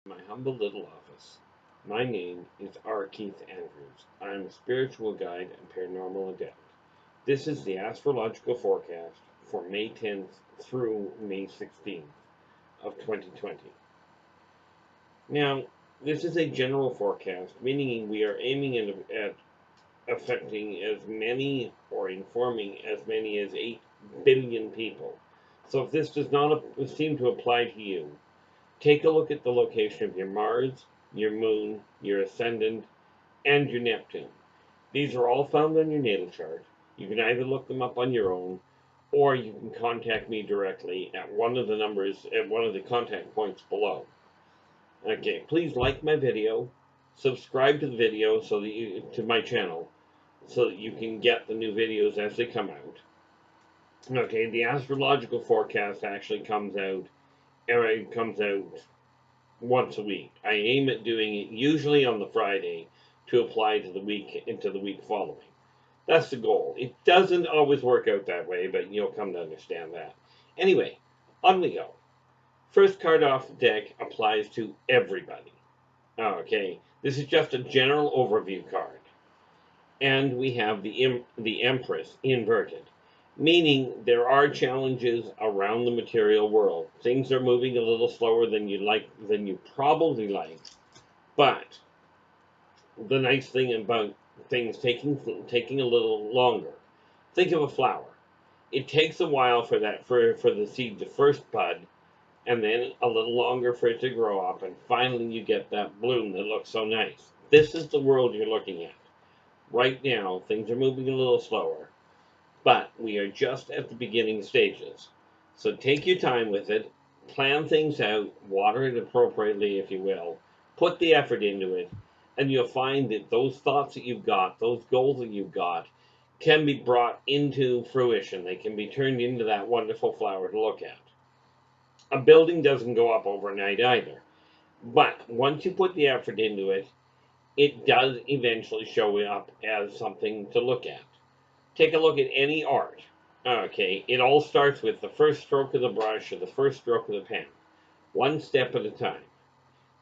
My humble little office. My name is R. Keith Andrews. I am a spiritual guide and paranormal adept. This is the astrological forecast for May 10th through May 16th of 2020. Now, this is a general forecast, meaning we are aiming at affecting as many or informing as many as 8 billion people. So if this does not seem to apply to you, take a look at the location of your Mars, your Moon, your Ascendant, and your Neptune. These are all found on your natal chart. You can either look them up on your own, or you can contact me directly at one of the contact points below. Okay, please like my video, subscribe to the video to my channel, so that you can get the new videos as they come out. Okay, the astrological forecast actually comes out once a week. I aim at doing it usually on the Friday to apply to the week following. That's the goal. It doesn't always work out that way, but you'll come to understand that. Anyway, on we go. First card off the deck applies to everybody. Okay, this is just a general overview card. And we have the Empress inverted, meaning there are challenges around the material world. Things are moving a little slower than you probably like. But the nice thing about things taking a little longer. Think of a flower. It takes a while for the seed to first bud, and then a little longer for it to grow up, and finally you get that bloom that looks so nice. This is the world you're looking at. Right now, things are moving a little slower, but we are just at the beginning stages. So take your time with it, plan things out, water it appropriately if you will, put the effort into it, and you'll find that those thoughts that you've got, those goals that you've got, can be brought into fruition. They can be turned into that wonderful flower to look at. A building doesn't go up overnight either, but once you put the effort into it, it does eventually show up as something to look at. Take a look at any art. Okay, it all starts with the first stroke of the brush or the first stroke of the pen, one step at a time.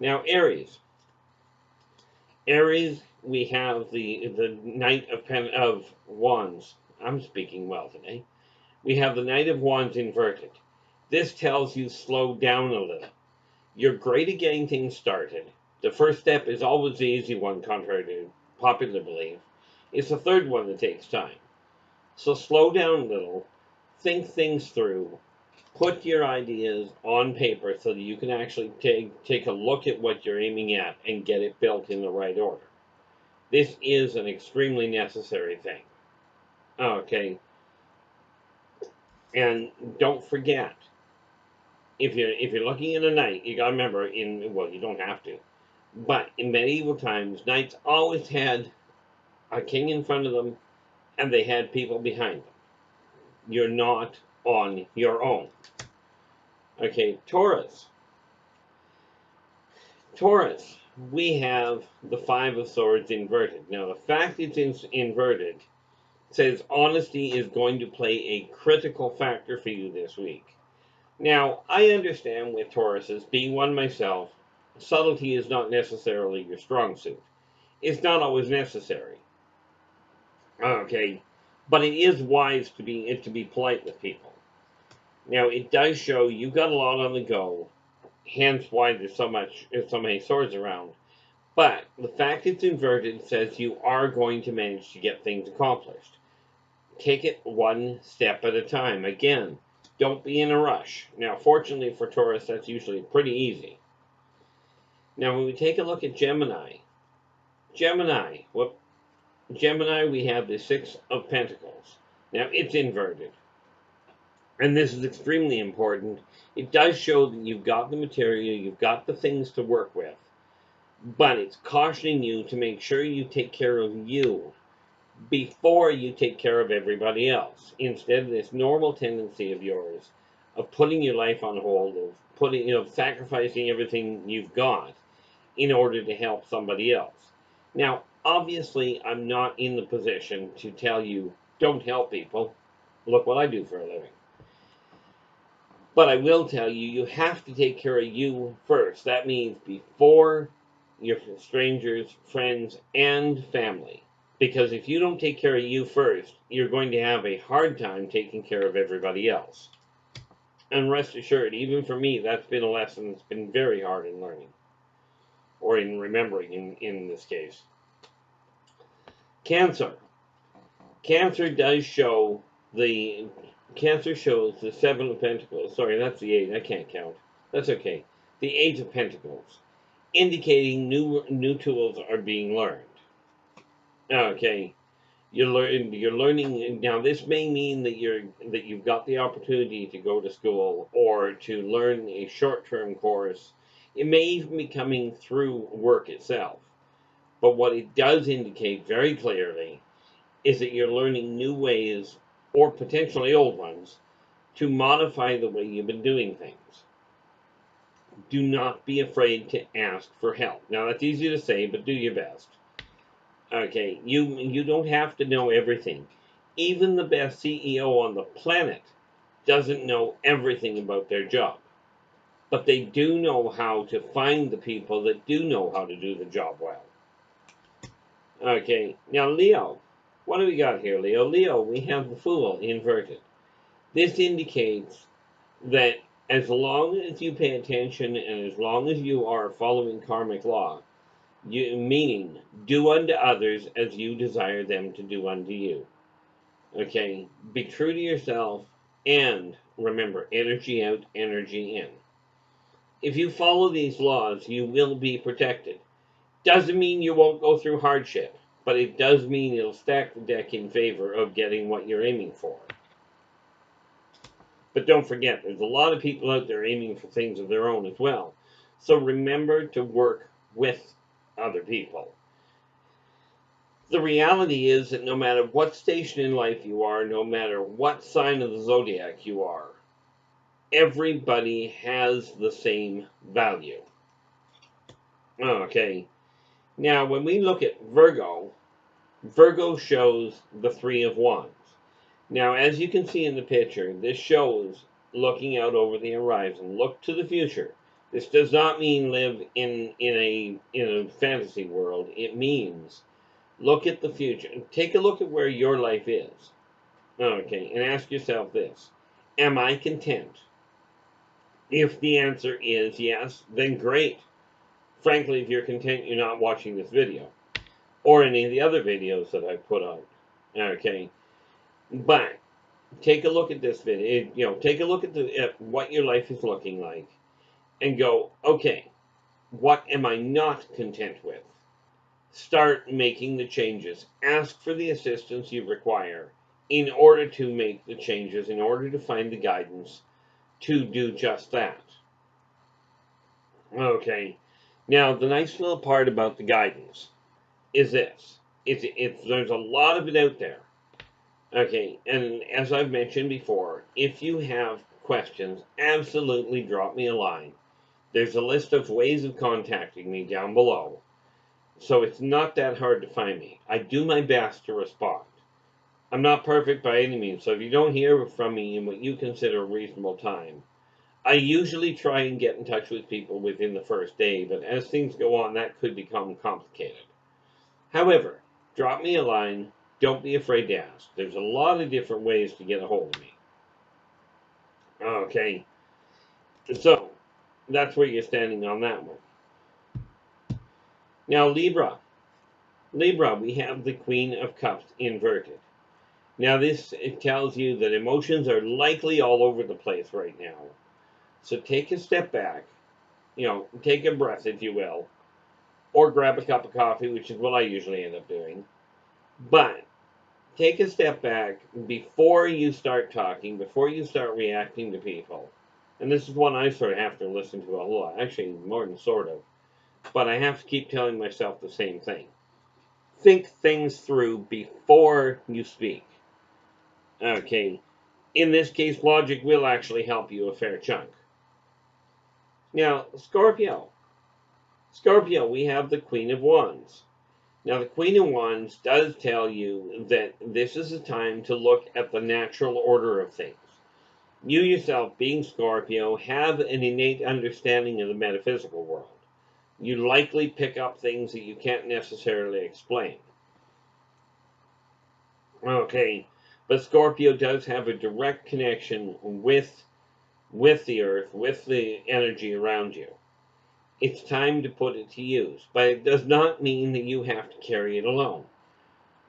Now, Aries. Aries, we have the Knight of Wands. I'm speaking well today. We have the Knight of Wands inverted. This tells you slow down a little. You're great at getting things started. The first step is always the easy one, contrary to popular belief. It's the third one that takes time. So slow down a little, think things through, put your ideas on paper so that you can actually take a look at what you're aiming at and get it built in the right order. This is an extremely necessary thing. Okay. And don't forget, if you're looking at a knight, you gotta remember you don't have to. But in medieval times, knights always had a king in front of them, and they had people behind them. You're not on your own. Okay, Taurus. Taurus, we have the Five of Swords inverted. Now, the fact it's inverted says honesty is going to play a critical factor for you this week. Now, I understand with Tauruses, being one myself, subtlety is not necessarily your strong suit. It's not always necessary. Okay, but it is wise to be polite with people. Now, it does show you've got a lot on the go, hence why there's so many swords around. But the fact it's inverted says you are going to manage to get things accomplished. Take it one step at a time. Again, don't be in a rush. Now, fortunately for Taurus, that's usually pretty easy. Now, when we take a look at Gemini, we have the Six of Pentacles. Now, it's inverted. And this is extremely important. It does show that you've got the material, you've got the things to work with, but it's cautioning you to make sure you take care of you before you take care of everybody else. Instead of this normal tendency of yours of putting your life on hold, of sacrificing everything you've got in order to help somebody else. Now, obviously, I'm not in the position to tell you, don't help people. Look what I do for a living. But I will tell you, you have to take care of you first. That means before your strangers, friends, and family. Because if you don't take care of you first, you're going to have a hard time taking care of everybody else. And rest assured, even for me, that's been a lesson that's been very hard in learning. Or in remembering, in this case. Cancer. Cancer does show the... Cancer shows the Seven of Pentacles. Sorry, that's the Eight. I can't count. That's okay. The Eight of Pentacles. Indicating new tools are being learned. Okay. You're learning now. This may mean that you've got the opportunity to go to school or to learn a short-term course. It may even be coming through work itself. But what it does indicate very clearly is that you're learning new ways, or potentially old ones, to modify the way you've been doing things. Do not be afraid to ask for help. Now that's easy to say, but do your best. Okay, you don't have to know everything. Even the best CEO on the planet doesn't know everything about their job. But they do know how to find the people that do know how to do the job well. Okay, now Leo. What do we got here, Leo? Leo, we have the Fool inverted. This indicates that as long as you pay attention and as long as you are following karmic law, meaning do unto others as you desire them to do unto you. Okay, be true to yourself, and remember, energy out, energy in. If you follow these laws, you will be protected. Doesn't mean you won't go through hardship, but it does mean it'll stack the deck in favor of getting what you're aiming for. But don't forget, there's a lot of people out there aiming for things of their own as well. So remember to work with other people. The reality is that no matter what station in life you are, no matter what sign of the zodiac you are, everybody has the same value. Okay. Now, when we look at Virgo, Virgo shows the Three of Wands. Now, as you can see in the picture, this shows looking out over the horizon. Look to the future. This does not mean live in a fantasy world. It means look at the future. Take a look at where your life is. Okay, and ask yourself this. Am I content? If the answer is yes, then great. Frankly, if you're content, you're not watching this video. Or any of the other videos that I've put on. Okay. But take a look at this video. Take a look at what your life is looking like. And go, okay, what am I not content with? Start making the changes. Ask for the assistance you require in order to make the changes, in order to find the guidance to do just that. Okay. Now, the nice little part about the guidance is this. There's a lot of it out there. Okay, and as I've mentioned before, if you have questions, absolutely drop me a line. There's a list of ways of contacting me down below. So it's not that hard to find me. I do my best to respond. I'm not perfect by any means, so if you don't hear from me in what you consider a reasonable time, I usually try and get in touch with people within the first day, but as things go on, that could become complicated. However, drop me a line. Don't be afraid to ask. There's a lot of different ways to get a hold of me. Okay. So, that's where you're standing on that one. Now, Libra. Libra, we have the Queen of Cups inverted. Now, it tells you that emotions are likely all over the place right now. So take a step back. Take a breath, if you will. Or grab a cup of coffee, which is what I usually end up doing. But take a step back before you start talking, before you start reacting to people. And this is one I sort of have to listen to a whole lot. Actually, more than sort of. But I have to keep telling myself the same thing. Think things through before you speak. Okay. In this case, logic will actually help you a fair chunk. Now, Scorpio. Scorpio, we have the Queen of Wands. Now, the Queen of Wands does tell you that this is a time to look at the natural order of things. You yourself, being Scorpio, have an innate understanding of the metaphysical world. You likely pick up things that you can't necessarily explain. Okay, but Scorpio does have a direct connection with the earth, with the energy around you. It's time to put it to use, but it does not mean that you have to carry it alone.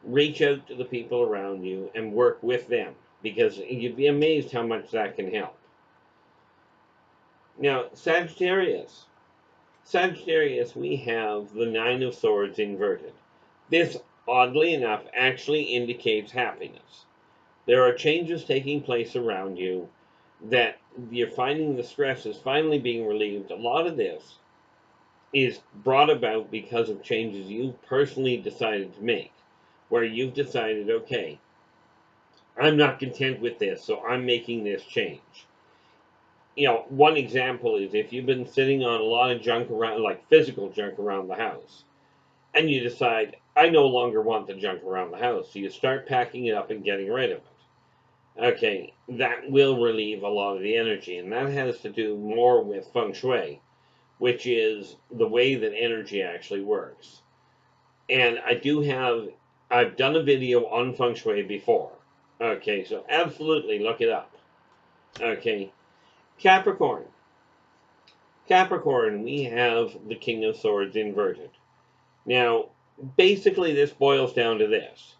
Reach out to the people around you and work with them, because you'd be amazed how much that can help. Now, Sagittarius. Sagittarius, we have the Nine of Swords inverted. This, oddly enough, actually indicates happiness. There are changes taking place around you that you're finding the stress is finally being relieved. A lot of this is brought about because of changes you personally decided to make, where you've decided, okay, I'm not content with this, so I'm making this change. One example is if you've been sitting on a lot of junk around, like physical junk around the house, and you decide, I no longer want the junk around the house, so you start packing it up and getting rid of it. Okay, that will relieve a lot of the energy, and that has to do more with feng shui, which is the way that energy actually works. And I've done a video on feng shui before. Okay, so absolutely look it up. Okay, Capricorn. Capricorn, we have the King of Swords inverted. Now, basically this boils down to this.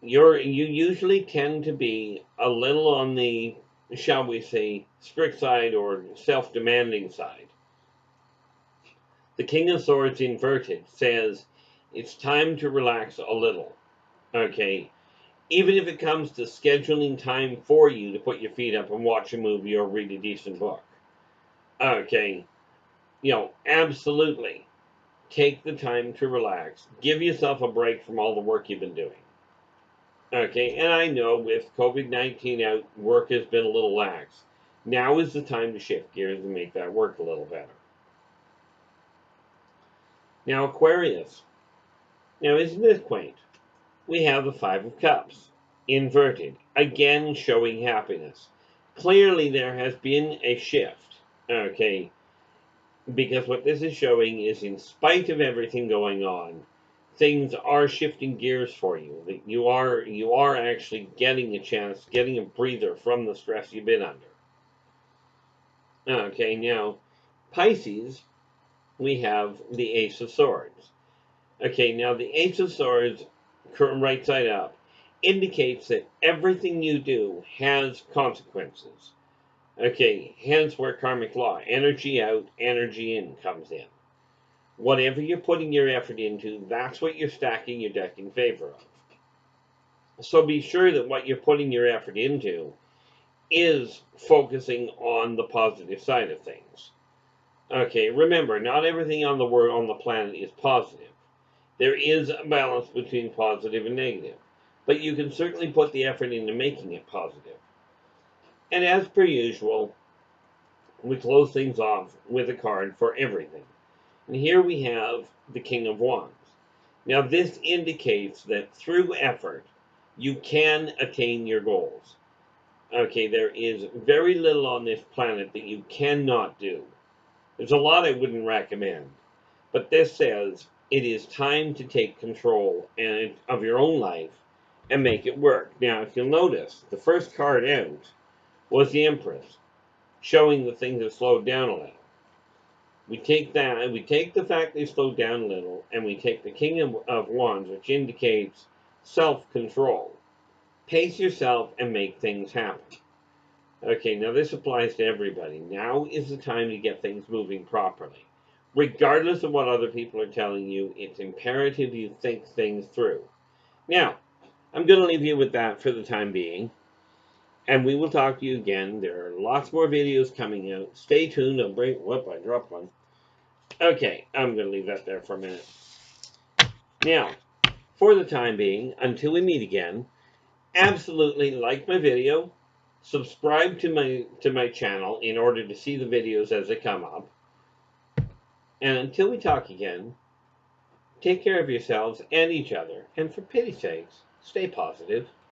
You usually tend to be a little on the, shall we say, strict side or self-demanding side. The King of Swords inverted says it's time to relax a little. Okay, even if it comes to scheduling time for you to put your feet up and watch a movie or read a decent book. Okay, absolutely. Take the time to relax. Give yourself a break from all the work you've been doing. Okay, and I know with COVID-19 out, work has been a little lax. Now is the time to shift gears and make that work a little better. Now, Aquarius. Now, isn't this quaint? We have the Five of Cups, inverted, again showing happiness. Clearly, there has been a shift, okay, because what this is showing is, in spite of everything going on, things are shifting gears for you. That you are actually getting a chance, getting a breather from the stress you've been under. Okay, now, Pisces, we have the Ace of Swords. Okay, now the Ace of Swords, right side up, indicates that everything you do has consequences. Okay, hence where karmic law, energy out, energy in, comes in. Whatever you're putting your effort into, that's what you're stacking your deck in favor of. So be sure that what you're putting your effort into is focusing on the positive side of things. Okay, remember, not everything on the planet is positive. There is a balance between positive and negative, but you can certainly put the effort into making it positive. And as per usual, we close things off with a card for everything. And here we have the King of Wands. Now this indicates that through effort, you can attain your goals. Okay, there is very little on this planet that you cannot do. There's a lot I wouldn't recommend, but this says it is time to take control of your own life and make it work. Now, if you'll notice, the first card out was the Empress, showing that things have slowed down a little. We take that, and we take the fact they slowed down a little, and we take the King of Wands, which indicates self-control. Pace yourself and make things happen. Okay, now this applies to everybody. Now is the time to get things moving properly. Regardless of what other people are telling you, it's imperative you think things through. Now, I'm going to leave you with that for the time being. And we will talk to you again. There are lots more videos coming out. Stay tuned. I dropped one. Okay, I'm going to leave that there for a minute. Now, for the time being, until we meet again, absolutely like my video, subscribe to my channel in order to see the videos as they come up. And until we talk again, take care of yourselves and each other, and for pity's sakes, stay positive.